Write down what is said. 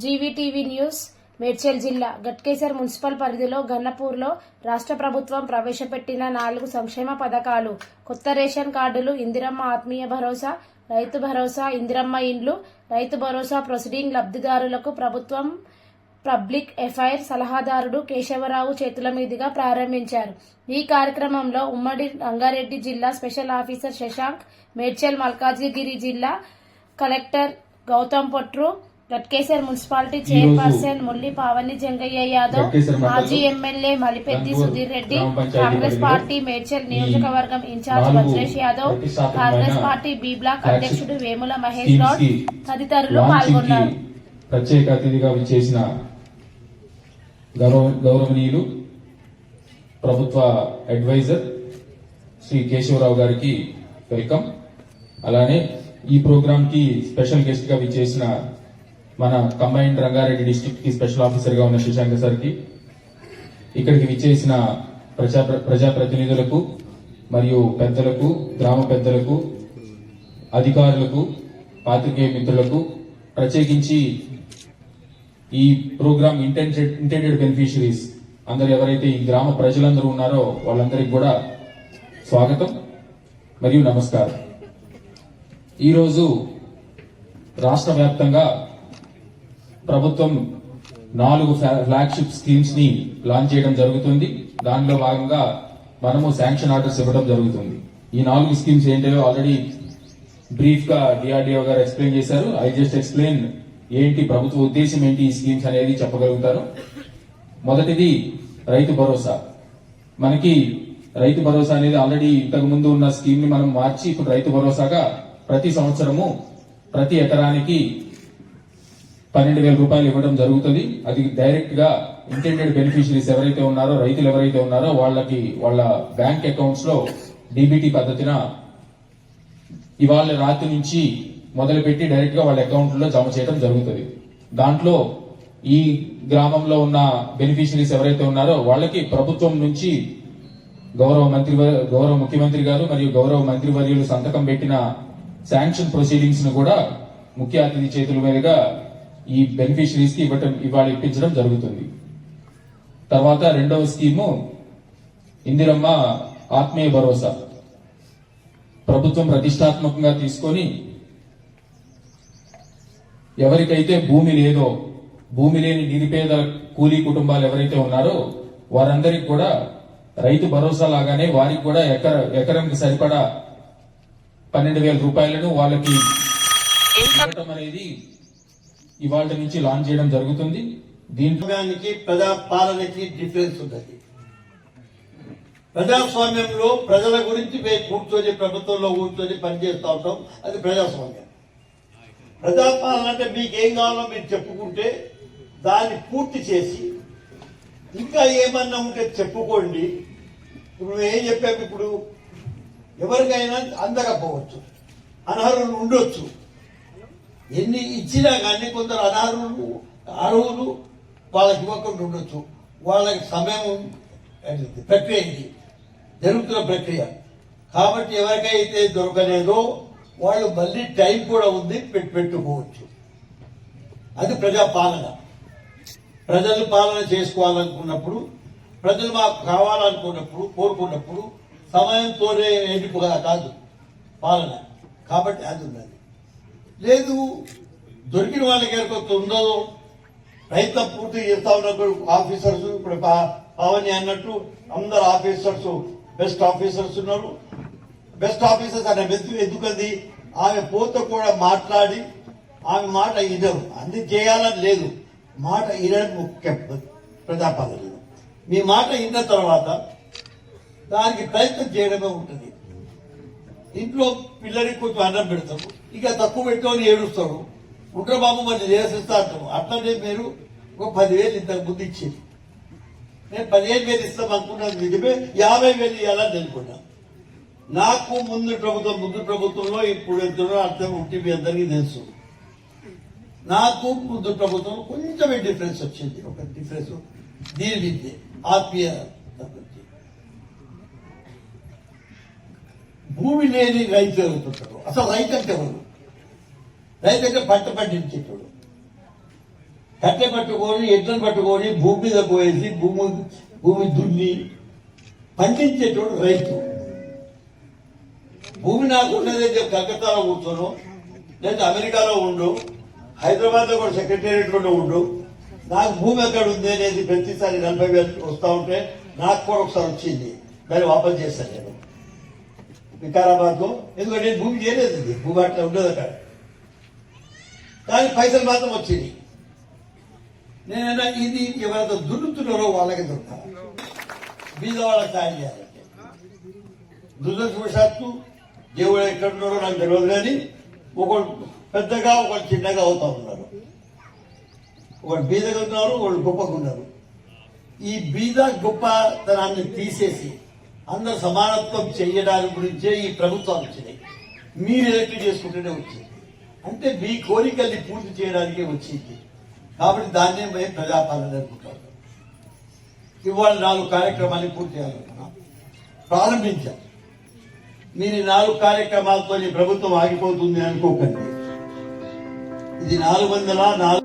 జీవీటీవీ news Medchal జిల్లా Ghatkesar municipal పరిధిలో గన్నపూర్లో రాష్ట్ర ప్రభుత్వం ప్రవేశపెట్టిన 4 సంక్షేమ పథకాలు కొత్త రేషన్ కార్డులు, ఇందిరమ్మ ఆత్మీయ భరోసా, రైతు భరోసా, ఇందిరమ్మ ఇండ్లు, రైతు భరోసా ప్రొసీడింగ్ లబ్ధిదారులకు ప్రభుత్వం పబ్లిక్ అఫైర్ సలహాదారుడు కేశవరావు చేతుల మీదుగా ప్రారంభించారు. ఈ కార్యక్రమంలో ఉమ్మడి రంగారెడ్డి జిల్లా స్పెషల్ ఆఫీసర్ శశాంక్, మేడ్చల్ మల్కాజిగిరి జిల్లా collector Gautham Potru, Ghatkesar municipality chairperson Mulli Pavani Jangaiah Yadav, మాజీ ఎమ్మెల్యే మలిపెద్ది సుధీర్ రెడ్డి, కాంగ్రెస్ పార్టీ మేడ్చల్ నియోజకవర్గం in charge Vajresh Yadav, Congress party B block అధ్యక్షుడు వేముల మహేష్ గౌడ్ తదితరులు పాల్గొన్నారు. ప్రత్యేక అతిథిగా విచ్చేసిన గౌరవనీయులు ప్రభుత్వ అడ్వైజర్ శ్రీ కేశవరావు గారికి వెల్కమ్. అలానే ఈ ప్రోగ్రామ్ కి స్పెషల్ గెస్ట్ గా విచ్చేసిన మన కంబైన్డ్ రంగారెడ్డి డిస్ట్రిక్ట్ కి స్పెషల్ ఆఫీసర్ గా ఉన్న శశాంక్ సార్ కి, ఇక్కడికి విచ్చేసిన ప్రజాప్రతినిధులకు మరియు పెద్దలకు, గ్రామ పెద్దలకు, అధికారులకు, పాత్రికేయ మిత్రులకు, ప్రత్యేకించి ఈ ప్రోగ్రామ్ ఇంటెండెడ్ బెనిఫిషరీస్ అందరు ఎవరైతే ఈ గ్రామ ప్రజలందరూ ఉన్నారో వాళ్ళందరికీ కూడా స్వాగతం మరియు నమస్కారం. ఈరోజు రాష్ట్ర వ్యాప్తంగా ప్రభుత్వం 4 ఫ్లాగ్షిప్ స్కీమ్స్ ని లాంచ్ చేయడం జరుగుతుంది. దానిలో భాగంగా మనము శాంక్షన్ ఆర్డర్స్ ఇవ్వడం జరుగుతుంది. ఈ 4 స్కీమ్స్ ఏంటో ఆల్రెడీ బ్రీఫ్ గా డిఆర్డీఓ గారు ఎక్స్ప్లెయిన్ చేశారు. ఐ జస్ట్ ఎక్స్ప్లెయిన్ ఏంటి ప్రభుత్వ ఉద్దేశం ఏంటి ఈ స్కీమ్స్ అనేది చెప్పగలుగుతారు. మొదటిది రైతు భరోసా. మనకి రైతు భరోసా అనేది ఆల్రెడీ ఇంతకు ముందు ఉన్న స్కీమ్ ని మనం మార్చి ఇప్పుడు రైతు భరోసాగా ప్రతి సంవత్సరము ప్రతి ఎకరానికి 12,000 రూపాయలు ఇవ్వడం జరుగుతుంది. అది డైరెక్ట్ గా ఇంటెండెడ్ బెనిఫిషరీస్ ఎవరైతే ఉన్నారో, రైతులు ఎవరైతే ఉన్నారో వాళ్ళకి వాళ్ళ బ్యాంక్ అకౌంట్స్ లో డీబీటీ పద్ధతిన ఇవాళ రాత్రి నుంచి మొదలుపెట్టి డైరెక్ట్ గా వాళ్ళ అకౌంట్ లో జమ చేయడం జరుగుతుంది. దాంట్లో ఈ గ్రామంలో ఉన్న బెనిఫిషరీస్ ఎవరైతే ఉన్నారో వాళ్ళకి ప్రభుత్వం నుంచి గౌరవ ముఖ్యమంత్రి గారు మరియు గౌరవ మంత్రివర్యులు సంతకం పెట్టిన శాంక్షన్ ప్రొసీడింగ్స్ ను కూడా ముఖ్య అతిథి చేతుల మీదుగా ఈ బెనిఫిషరీస్ కి ఇవాళ ఇప్పించడం జరుగుతుంది. తర్వాత రెండవ స్కీము ఇందిరమ్మ ఆత్మీయ భరోసా. ప్రభుత్వం ప్రతిష్టాత్మకంగా తీసుకొని ఎవరికైతే భూమి లేదో, భూమి లేని నిరుపేద కూలీ కుటుంబాలు ఎవరైతే ఉన్నారో వారందరికి కూడా రైతు భరోసా లాగానే వారికి కూడా ఎకరంకి సరిపడా 12,000 రూపాయలను వాళ్ళకి ఇవ్వటం అనేది ఇవాళ నుంచి లాంచ్ చేయడం జరుగుతుంది. దీంట్లో ప్రజా పాలనకి డిఫరెన్స్ ఉంటుంది. ప్రజాస్వామ్యంలో ప్రజల గురించి మేము కూర్చొని ప్రభుత్వంలో కూర్చొని పనిచేస్తూ ఉంటాం. అది ప్రజాస్వామ్యం. ప్రజాపాలన అంటే మీకేం కావాలో మీరు చెప్పుకుంటే దాన్ని పూర్తి చేసి ఇంకా ఏమన్నా ఉంటే చెప్పుకోండి. ఇప్పుడు మేము ఏం చెప్పాము, ఇప్పుడు ఎవరికైనా అందకపోవచ్చు, అనర్హులు ఉండొచ్చు. ఎన్ని ఇచ్చినా కానీ కొందరు అర్హులు వాళ్ళకి ఇవ్వకుండా ఉండొచ్చు. వాళ్ళకి సమయం ప్రక్రియ ఇది జరుగుతున్న ప్రక్రియ. కాబట్టి ఎవరికైతే దొరకలేదో వాళ్ళు మళ్ళీ టైం కూడా ఉంది, పెట్టుకోవచ్చు. అది ప్రజాపాలన. ప్రజలు పాలన చేసుకోవాలనుకున్నప్పుడు, ప్రజలు మాకు కావాలనుకున్నప్పుడు, కోరుకున్నప్పుడు సమయంతోనే ఎండిపోగా కాదు పాలన. కాబట్టి అది ఉన్నది. లేదు దొరికిన వాళ్ళకి ఎవరికొత్త ఉండదో రైతు పూర్తి చేస్తా ఉన్నప్పుడు ఆఫీసర్స్, ఇప్పుడు పావని అన్నట్టు అందరు ఆఫీసర్స్ బెస్ట్ ఆఫీసర్స్ ఉన్నారు. బెస్ట్ ఆఫీసర్స్ అనే ఎందుకంది ఆమె పోత కూడా మాట్లాడి ఆమె మాట వినరు. అన్ని చేయాలని లేదు, మాట వినడం ముఖ్యం ప్రజాపాలనలో. మీ మాట విన్న తర్వాత దానికి ప్రయత్నం చేయడమే ఉంటుంది. ఇంట్లో పిల్లలకి కొంచెం అన్నం పెడతారు, ఇక తక్కువ పెట్టుకొని ఏడుస్తారు. ఉంట్ర బాబు మరి చేసిస్తా అంటారు. అట్లనే మీరు ఒక 10,000 ఇంతకు ముందు ఇచ్చేది. నేను 15,000 ఇస్తాం అనుకున్నాను, నిజమే 50,000 ఇవ్వాలని అనుకున్నాను. నాకు ముందు ప్రభుత్వంలో ఇప్పుడు ఎంతో అర్థం ఉంటే మీ అందరికీ తెలుసు. నాకు ముందు ప్రభుత్వంలో కొంచెం డిఫరెన్స్ వచ్చింది. ఒక డిఫరెన్స్ దీని విద్య ఆత్మీయ భూమి లేని రైతు అవుతుంటాడు. అసలు రైతు అంటే ఎవరు? రైతు అంటే పంట పండించేటోడు. కట్టె పట్టుకొని ఎడ్లను పట్టుకొని భూమి మీద పోయేసి భూమి దున్ని పండించేటోడు రైతు. భూమి నాకు ఉన్నదే కలకత్తాలో కూర్చోను, లేదా అమెరికాలో ఉండు, హైదరాబాద్ లో కూడా సెక్రటేరియట్ లో ఉండు, నాకు భూమి ఎక్కడ ఉంది అనేది ప్రతిసారి 40,000 వస్తా ఉంటే నాకు కూడా ఒకసారి వచ్చింది, దాన్ని వాపస్ చేస్తాను నేను వికారాబాద్ లో. ఎందుకంటే నేను భూమి చేయలేదు, ఇది భూమి అట్లా ఉండదు అక్కడ, కానీ పైసలు మాత్రం వచ్చింది. నేనైనా ఇది ఎవరైతే దున్నుతున్నారో వాళ్ళకి దొరకాలి, బీద వాళ్ళకి సాయం చేయాలంటే. దురదృష్టవశాత్తు దేవుడు ఎక్కడున్నారో నాకు తెలియదు, కానీ ఒకళ్ళు పెద్దగా ఒకళ్ళు చిన్నగా అవుతా ఉన్నారు. ఒకళ్ళు బీదగా ఉన్నారు, ఒకళ్ళు గొప్పగా ఉన్నారు. ఈ బీద గొప్పతనాన్ని తీసేసి అందరు సమానత్వం చేయడానికి గురించే ఈ ప్రభుత్వాలు వచ్చినాయి. మీరు ఎలక్ట్ చేసుకుంటూనే వచ్చింది, అంటే మీ కోరికల్ని పూర్తి చేయడానికే వచ్చింది. కాబట్టి దాన్నే మేము ప్రజాపాలన అనుకుంటాం. ఇవాళ 4 కార్యక్రమాన్ని పూర్తి చేయాలనుకున్నాం, ప్రారంభించాం. మీరు 4 కార్యక్రమాలతో ఈ ప్రభుత్వం ఆగిపోతుంది అనుకోకండి. ఇది 404